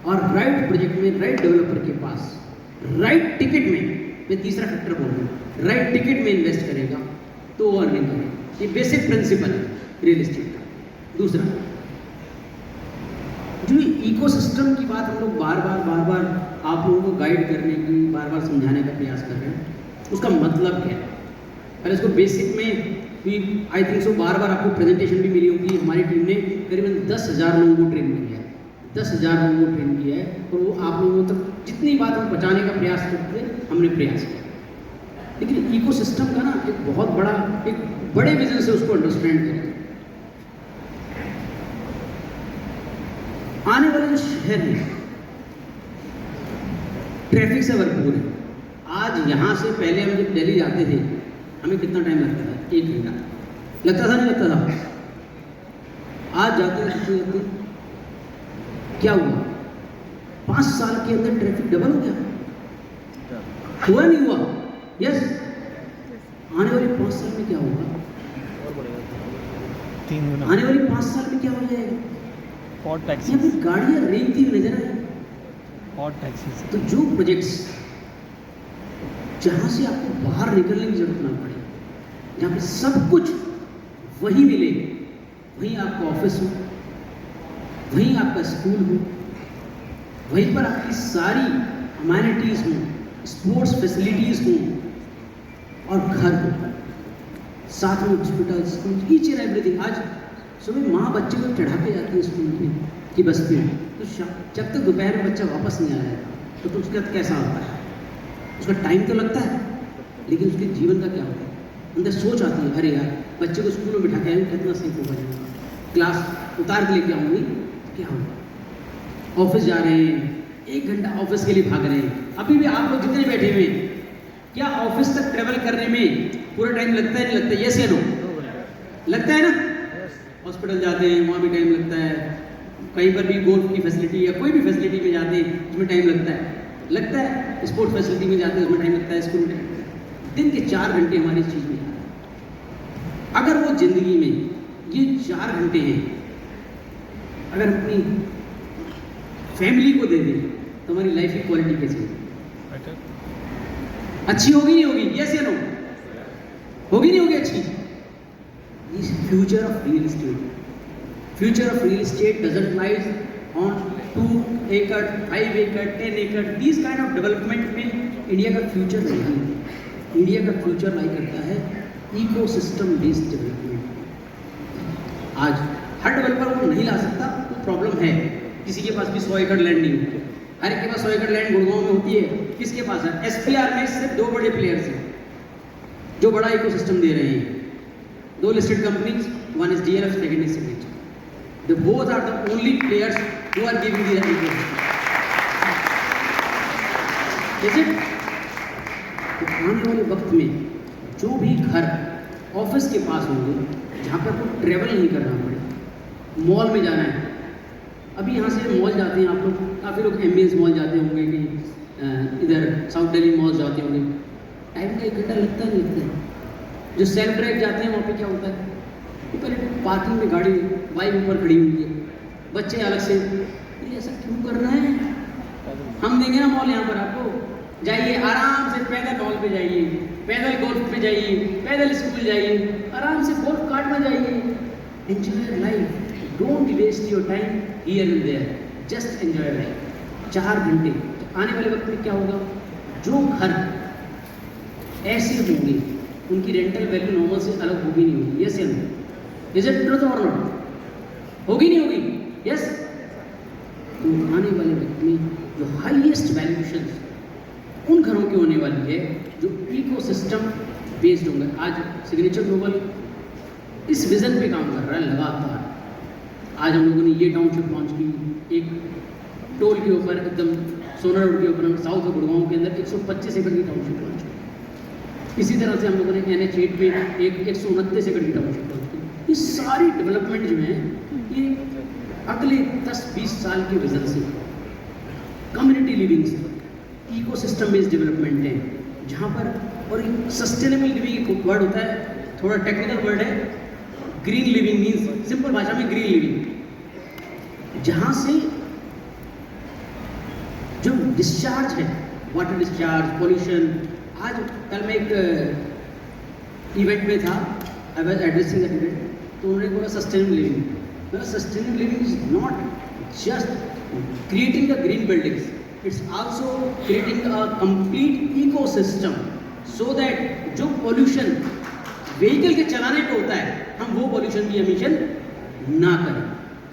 और राइट प्रोजेक्ट में, राइट डेवलपर के पास, राइट टिकट में, मैं तीसरा फैक्टर बोल रहा हूँ, राइट टिकट में इन्वेस्ट करेगा तो वो अर्निंग करेगा। ये बेसिक प्रिंसिपल है रियल एस्टेट का। दूसरा जो इकोसिस्टम की बात हम लोग बार बार आप लोगों को गाइड करने की, बार बार समझाने का प्रयास कर रहे हैं, उसका मतलब क्या है? पहले इसको बेसिक में भी आई थिंक सो बार आपको प्रेजेंटेशन भी मिली होगी। हमारी टीम ने करीबन 10,000 लोगों को ट्रेन किया है, 10,000 लोगों को ट्रेन किया है, और वो आप लोगों तक जितनी बात हम बचाने का प्रयास करते थे हमने प्रयास किया, लेकिन इकोसिस्टम का ना एक बहुत बड़ा, एक बड़े विजन से उसको अंडरस्टैंड करें। आने वाले जो शहर है ट्रैफिक से भरपूर है। आज यहाँ से पहले हम जब दिल्ली जाते थे हमें कितना टाइम लगता था? 1 घंटा लगता था, नहीं लगता था? आज जाते हैं क्या हुआ? 5 साल के अंदर ट्रैफिक डबल हो गया, हुआ नहीं हुआ? यस। आने वाले 5 साल में क्या होगा? आने वाले 5 साल में क्या हो जाएगा? और टैक्सी, यहाँ पे गाड़ियाँ रेंगती हुई नजर आई। और टैक्सी। तो जो प्रोजेक्ट्स जहाँ से आपको बाहर निकलने की जरूरत ना पड़े, जहाँ पे सब कुछ वहीं मिले, वहीं आपका ऑफिस हो, वहीं आपका स्कूल हो, वहीं पर आपकी सारी अमेनिटीज हों, स्पोर्ट्स फैसिलिटीज हों और घर हो, साथ में hospital, school, each and everything. आज सुबह माँ बच्चे को चढ़ा के जाती है स्कूल में कि बस में, तो जब तक दोपहर में बच्चा वापस नहीं आया तो उसके बाद कैसा होता है? उसका टाइम तो लगता है, लेकिन उसके जीवन का क्या होता है? अंदर सोच आती है, अरे यार बच्चे को स्कूल में बिठा के आऊँ कितना सेफ होगा, क्लास उतार के लेके आऊँगी क्या होगा? ऑफिस जा रहे हैं, 1 घंटा ऑफिस के लिए भाग रहे हैं। अभी भी आप लोग जितने बैठे हुए हैं, क्या ऑफिस तक ट्रेवल करने में पूरा टाइम लगता है? नहीं लगता? यस या नो? लगता है ना? हॉस्पिटल जाते हैं वहाँ भी टाइम लगता है, कहीं पर भी गोल्फ की फैसिलिटी या कोई भी फैसिलिटी में जाते हैं उसमें टाइम लगता है, स्पोर्ट्स फैसिलिटी में जाते हैं उसमें टाइम लगता है, स्कूल में दिन के 4 घंटे हमारी इस चीज़ में जाते हैं। अगर वो जिंदगी में ये 4 घंटे हैं अगर अपनी फैमिली को दे दें तो हमारी लाइफ की क्वालिटी कैसी होगी? अच्छी होगी नहीं होगी? यस या नो? होगी नहीं होगी अच्छी? This future of real estate. Future of real estate doesn't lies on 2 acre, 5 acre, 10 acre. These kind of development में इंडिया का फ्यूचर नहीं है। इंडिया का फ्यूचर लाई करता है इकोसिस्टम बेस्ड डेवलपमेंट। आज हर डेवलपर वो नहीं ला सकता, वो प्रॉब्लम है। किसी के पास भी 100 एकड़ लैंड नहीं होती, हर एक के पास 100 एकड़ लैंड गुड़गांव में होती है। किसके पास है? SPR में सिर्फ 2 बड़े प्लेयर्स हैं जो बड़ा इकोसिस्टम दे रहे हैं। 2 listed companies, one is DLF, second is Signature. They both are the only players who are giving the ecosystem. Is it? तो आने वाले वक्त में जो भी घर ऑफिस के पास होंगे, जहाँ पर आपको ट्रेवल नहीं करना पड़े, मॉल में जाना है। अभी यहाँ से मॉल जाते हैं आप लोग, काफ़ी लोग एम्बियंस मॉल जाते होंगे कि इधर साउथ दिल्ली मॉल जाते होंगे, टाइम का 1 घंटा लगता नहीं लगता है। जो सेल्फ ड्राइव जाते हैं वहाँ पे क्या होता है? पहले पार्किंग में गाड़ी बाइक ऊपर खड़ी हुई है, बच्चे अलग से, ये ऐसा क्यों करना है? हम देंगे ना मॉल यहाँ पर आपको, जाइए आराम से पैदल मॉल पे जाइए, पैदल गोल्फ पे जाइए, पैदल स्कूल जाइए, आराम से गोल्फ कार्ट में जाइए। Enjoy life, don't waste your time here and there, just enjoy life. 4 घंटे। तो आने वाले वक्त में क्या होगा? जो घर ऐसे होंगे उनकी रेंटल वैल्यू नॉर्मल से अलग होगी नहीं होगी? यस या नो? इज इट ट्रूथ और नॉट? होगी नहीं होगी? यस। तो आने वाले वक्त में जो हाईएस्ट वैल्यूएशन उन घरों की होने वाली है जो इकोसिस्टम बेस्ड होंगे। आज सिग्नेचर ग्लोबल इस विजन पे काम कर रहा है लगातार। आज हम लोगों ने ये टाउनशिप लॉन्च की, एक टोल के ऊपर एकदम सोना रोड के ऊपर साउथ ऑफ गुड़गांव के अंदर 125 एकड़ की टाउनशिप लॉन्च की। इसी तरह से हम लोगों ने NH8 पे एक 129 एकड़ की टाउनशिप लॉन्च की। ये सारी डेवलपमेंट जो है ये अगले 10-20 साल के विजन से कम्युनिटी लिविंग से इकोसिस्टम बेस्ड डेवलपमेंट है, जहाँ पर और सस्टेनेबल लिविंग एक वर्ड होता है, थोड़ा टेक्निकल वर्ड है। ग्रीन लिविंग मीन्स सिंपल भाषा में ग्रीन लिविंग, जहाँ से जो डिस्चार्ज है, वाटर डिस्चार्ज, पॉल्यूशन। आज कल मैं एक इवेंट में था, I was addressing that event, तो उन्होंने बोला sustainable living. Sustainable living is not just creating the green buildings, it's also creating a complete ecosystem so that जो पॉल्यूशन व्हीकल के चलाने पे होता है हम वो पॉल्यूशन की एमिशन ना करें।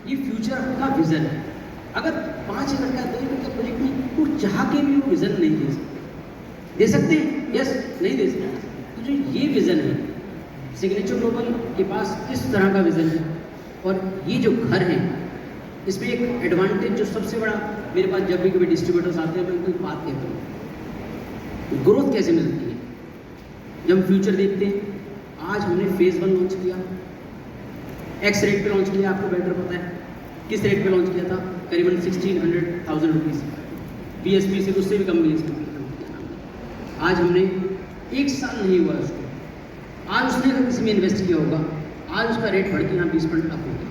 ये फ्यूचर का विजन है। अगर 5 एकड़ का 2 एकड़ का प्रोजेक्ट में वो चाह के भी वो विजन नहीं दे सकते हैं, यस नहीं दे सकते। तो जो ये विजन है, सिग्नेचर ग्लोबल के पास इस तरह का विजन है, और ये जो घर है इसमें एक एडवांटेज जो सबसे बड़ा मेरे पास जब भी कभी डिस्ट्रीब्यूटर्स आते हैं मैं उनको एक बात कहता हूँ, ग्रोथ कैसे मिलती है। जब हम फ्यूचर देखते हैं, आज हमने फेज़ 1 लॉन्च किया, एक्स रेट पे लॉन्च किया, आपको बेटर पता है किस रेट पे लॉन्च किया था, करीबन 1600,000 रुपीज़ BSP से, उससे भी कम BSP। आज हमने 1 साल नहीं हुआ उसको, आज उसने अगर किसी में इन्वेस्ट किया होगा, आज उसका रेट बढ़ के यहाँ 20% अप हो गया।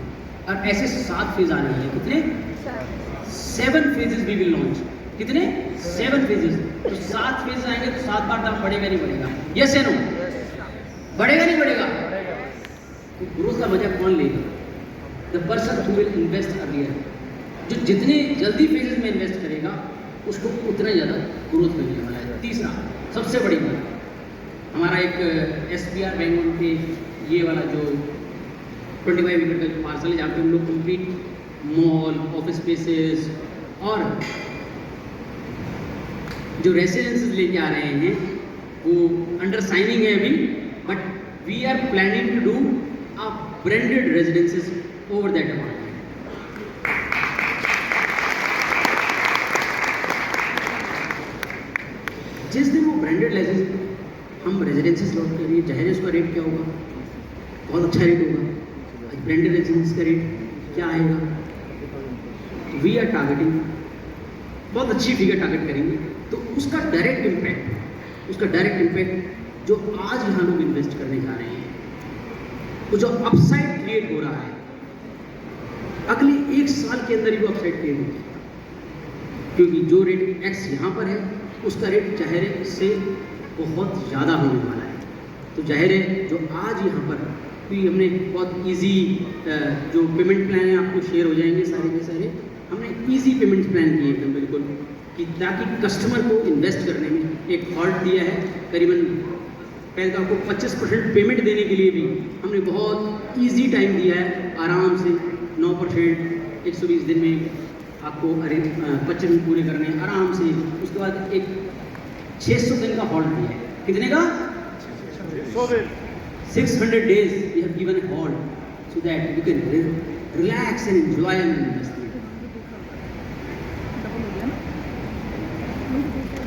और ऐसे 7 फेज आने वाले, कितने 7 फेजेस वी विल लॉन्च, कितने 7 फेजेस। तो 7 फेज आएंगे तो 7 बार दाम बढ़ेगा नहीं बढ़ेगा, यस या नो, बढ़ेगा नहीं बढ़ेगा। तो ग्रोथ का मजा कौन लेगा? The person who will invest earlier, जो जितने जल्दी फेजेस में इन्वेस्ट करेगा उसको उतना ज़्यादा ग्रोथ मिलने वाला है। तीसरा सबसे बड़ी बात, हमारा एक SPR बैंक पे ये वाला जो 25 एकड़ का जो पार्सल है, जहाँ पे हम लोग कंप्लीट मॉल, ऑफिस स्पेसेस और जो रेसिडेंसेस लेके आ रहे हैं वो अंडर साइनिंग है अभी, but we are planning to do a branded residences over that amount. जिस दिन वो ब्रांडेड हम रेजिडेंसेस लॉन्च करेंगे, जाहिर है उसका रेट क्या होगा, बहुत अच्छा रेट होगा। ब्रांडेड रेजिडेंस का रेट क्या आएगा? वी आर टारगेटिंग, बहुत अच्छी फिगर टारगेट करेंगे, तो उसका डायरेक्ट इम्पैक्ट जो आज यहाँ लोग इन्वेस्ट करने जा रहे हैं, वो जो अपसाइड क्रिएट हो रहा है, अगले 1 साल के अंदर ही वो अपसाइड क्रिएट होगी, क्योंकि जो रेट एक्स यहाँ पर है उसका रेट जाहिर है इससे बहुत ज़्यादा होने वाला है। तो जाहिर है जो आज यहाँ पर भी हमने बहुत इजी जो पेमेंट प्लान है आपको शेयर हो जाएंगे सारे के सारे, हमने इजी पेमेंट प्लान किए एकदम बिल्कुल, कि ताकि कस्टमर को इन्वेस्ट करने में एक हॉल्ट दिया है। करीबन पहले तो आपको 25% पेमेंट देने के लिए भी हमने बहुत इजी टाइम दिया है, आराम से 9% 120 दिन में आपको 25 दिन पूरे करने हैं आराम से। उसके बाद एक 600 दिन का हॉल्ट दिया है, कितने का 600 days we have given a hold so that you can relax and enjoy an investment.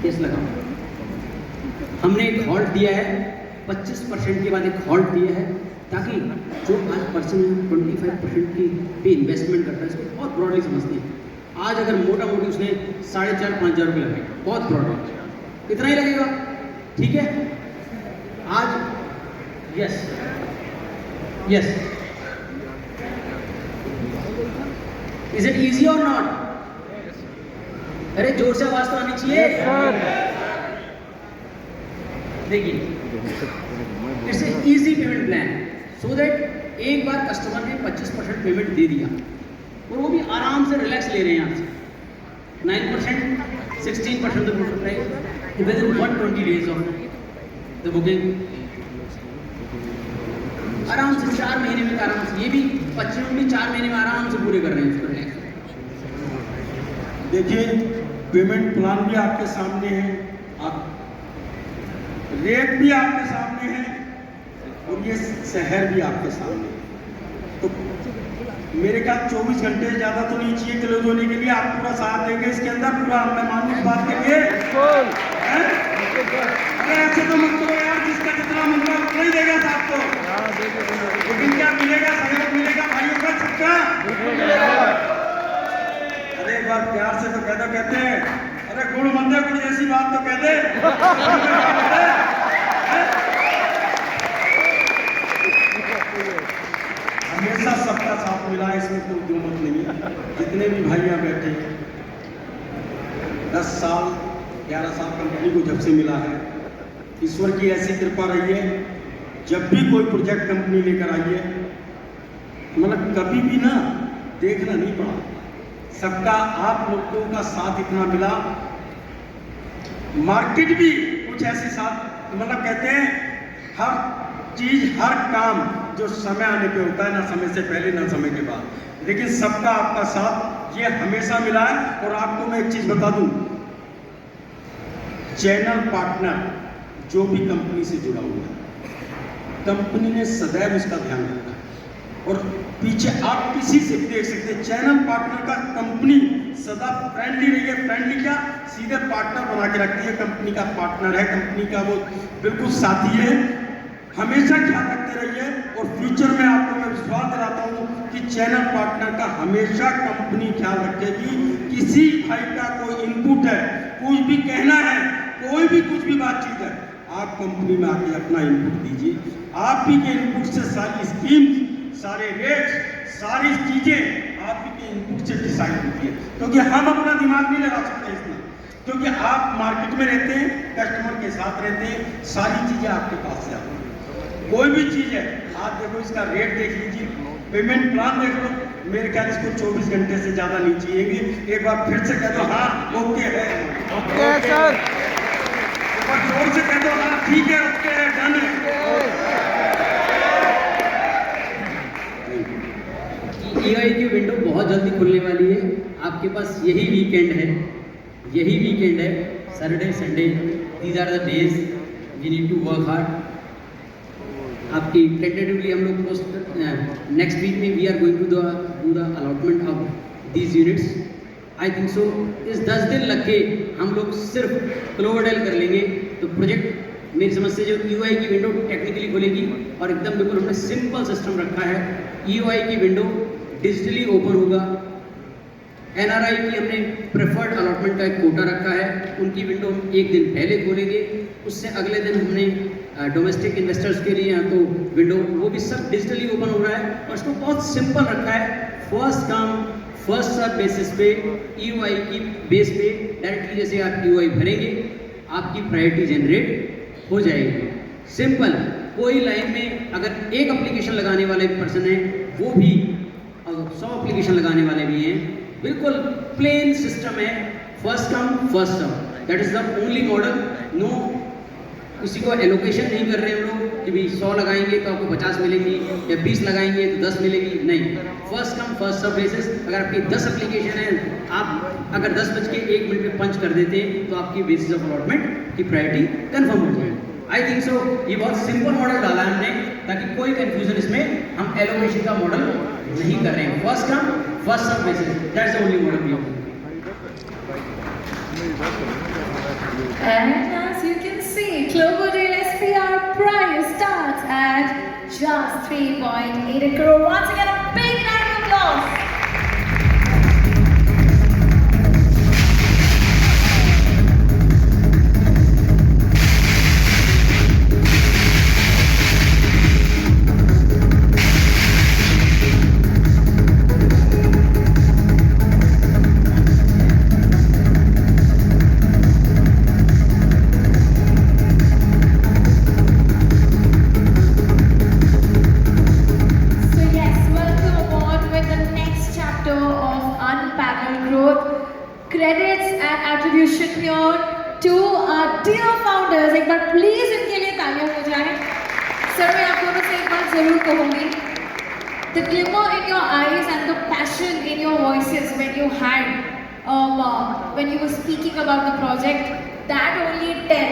yes लगाओ, हमने एक हॉल्ट दिया है, 25% के बाद एक हॉल्ट दिया है, ताकि जो आज पर्सन 25% की पे इन्वेस्टमेंट करता है, इसको बहुत ब्रॉडली समझते हैं। आज अगर मोटा मोटी उसने 4,500-5,000 रुपये लगे, बहुत ब्रॉडली इतना ही लगेगा, ठीक है। आज यस इज इट इजी और नॉट? अरे जोर से आवाज तो आनी चाहिए। देखिए, it's a easy payment plan, so that एक बार कस्टमर ने 25% पेमेंट दे दिया और वो भी आराम से रिलैक्स ले रहे हैं यहाँ से। 9%, 16% the total price within 120 days of the booking, आराम से 4 महीने में आराम से, ये भी 25 भी 4 महीने में आराम से पूरे कर रहे हैं उसको रिलैक्स। देखिए, पेमेंट प्लान भी आपके सामने है, आप रेट भी आपके सामने है, और ये शहर भी आपके सामने है। तो मेरे ख्याल 24 घंटे ज़्यादा तो नहीं चाहिए क्लोज होने के लिए। आप पूरा साथ देंगे इसके अंदर, पूरा मैं मानूं इस बात के लिए। अरे ऐसे तो मत करो यार, जिसका जितना मंगा उतना ही देगा साथ को, लेकिन क्या मिलेगा? सहयोग मिलेगा भाइयों का सबका। अरे एक बार प्यार से तो कहते हैं, अरे गुड़ मंदे गुड़ जैसी बात तो कह दे। हमेशा सबका साथ मिला, इसमें कोई दो मत नहीं है। जितने भी भाई यहाँ बैठे, 10 साल 11 साल कंपनी को जब से मिला है, ईश्वर की ऐसी कृपा रही है, जब भी कोई प्रोजेक्ट कंपनी लेकर आई है, मतलब कभी भी ना देखना नहीं पड़ा। सबका आप लोगों का साथ इतना मिला, मार्केट भी कुछ ऐसे साथ, मतलब कहते हैं हर चीज हर काम जो समय आने पे होता है, ना समय से पहले ना समय के बाद, लेकिन सबका आपका साथ ये हमेशा मिला है। और आपको मैं एक चीज बता दूं, चैनल पार्टनर जो भी कंपनी से जुड़ा हुआ है, कंपनी ने सदैव इसका ध्यान रखा है। और पीछे आप किसी से भी देख सकते हैं, चैनल पार्टनर का कंपनी सदा फ्रेंडली रही है। फ्रेंडली क्या, सीधे पार्टनर बना के रखती है, कंपनी का पार्टनर है, कंपनी का वो बिल्कुल साथी है। हमेशा ख्याल रखते रहिए। और फ्यूचर में आपको मैं विश्वास दिलाता हूँ कि चैनल पार्टनर का हमेशा कंपनी ख्याल रखेगी। किसी भाई का कोई इनपुट है, कुछ भी कहना है, कोई भी कुछ भी बातचीत है, आप कंपनी में आके अपना इनपुट दीजिए। आप ही के इनपुट से सारी स्कीम, सारे रेट, सारी चीजें आप ही के इनपुट से डिसाइड होती है। क्योंकि हम अपना दिमाग नहीं लगा सकते इसमें, क्योंकि आप मार्केट में रहते हैं, कस्टमर के साथ रहते हैं, सारी चीजें आपके पास से आती हैं। कोई भी चीज है, आप देखो इसका रेट देख लीजिए, पेमेंट प्लान देख लो, मेरे ख्याल इसको 24 घंटे से ज्यादा नहीं चाहिए। एक बार फिर से कह दो हाँ ओके है, ओके सर, एक बार जोर से कह दो हाँ ठीक है, ओके है, डन है। EOI की विंडो बहुत जल्दी खुलने वाली है। आपके पास यही वीकेंड है, यही वीकेंड है, Saturday Sunday, these are the days we need to work hard. आपकी टेंटेटिवली हम लोग नेक्स्ट वीक में we are going to do the allotment of these units. I think so इस 10 दिन लग के हम लोग सिर्फ क्लोवरडेल कर लेंगे तो प्रोजेक्ट मेरी समझ से जो EOI की विंडो टेक्निकली खुलेगी और एकदम बिल्कुल हमने सिंपल सिस्टम रखा है। EOI की विंडो डिजिटली ओपन होगा। NRI की हमने प्रेफर्ड अलॉटमेंट का एक कोटा रखा है, उनकी विंडो हम एक दिन पहले खोलेंगे। उससे अगले दिन हमने डोमेस्टिक इन्वेस्टर्स के लिए तो विंडो वो भी सब डिजिटली ओपन हो रहा है। और इसको बहुत सिंपल रखा है, first come first serve basis पे, EOI की बेस पे डायरेक्टली जैसे आप EOI भरेंगे आपकी प्रायोरिटी जनरेट हो जाएगी। सिंपल, कोई लाइन में अगर एक एप्लीकेशन लगाने वाले पर्सन है, वो भी अगर 100 एप्लीकेशन लगाने वाले भी हैं, बिल्कुल प्लेन सिस्टम है, first come first serve, that is the only model. No किसी को एलोकेशन नहीं कर रहे हैं हम लोग कि भाई 100 लगाएंगे तो आपको 50 मिलेंगी या 20 लगाएंगे तो 10 मिलेगी, नहीं, first come first serve basis. अगर आपकी 10 एप्लीकेशन है, आप अगर 10:01 पे पंच कर देते हैं तो आपकी बेसिस ऑफ अलॉटमेंट की प्रायोरिटी कंफर्म हो जाएगी। आई थिंक सो ये बहुत सिंपल मॉडल डाला है हमने ताकि कोई कंफ्यूजन इसमें हम एलोकेशन का मॉडल नहीं कर रहे हैं। First come first serve basis, that's the only model we have. And as you can see, Cloverdale SPR price starts at just 3.8 crore. Once again, a big round of applause. Credits and attribution here to our dear founders. एक बार please इनके लिए तालियां हो जाए। Sir मैं आप दोनों से एक बात जरूर कहूँगी, the glimmer in your eyes and the passion in your voices when you were speaking about the project, that only tells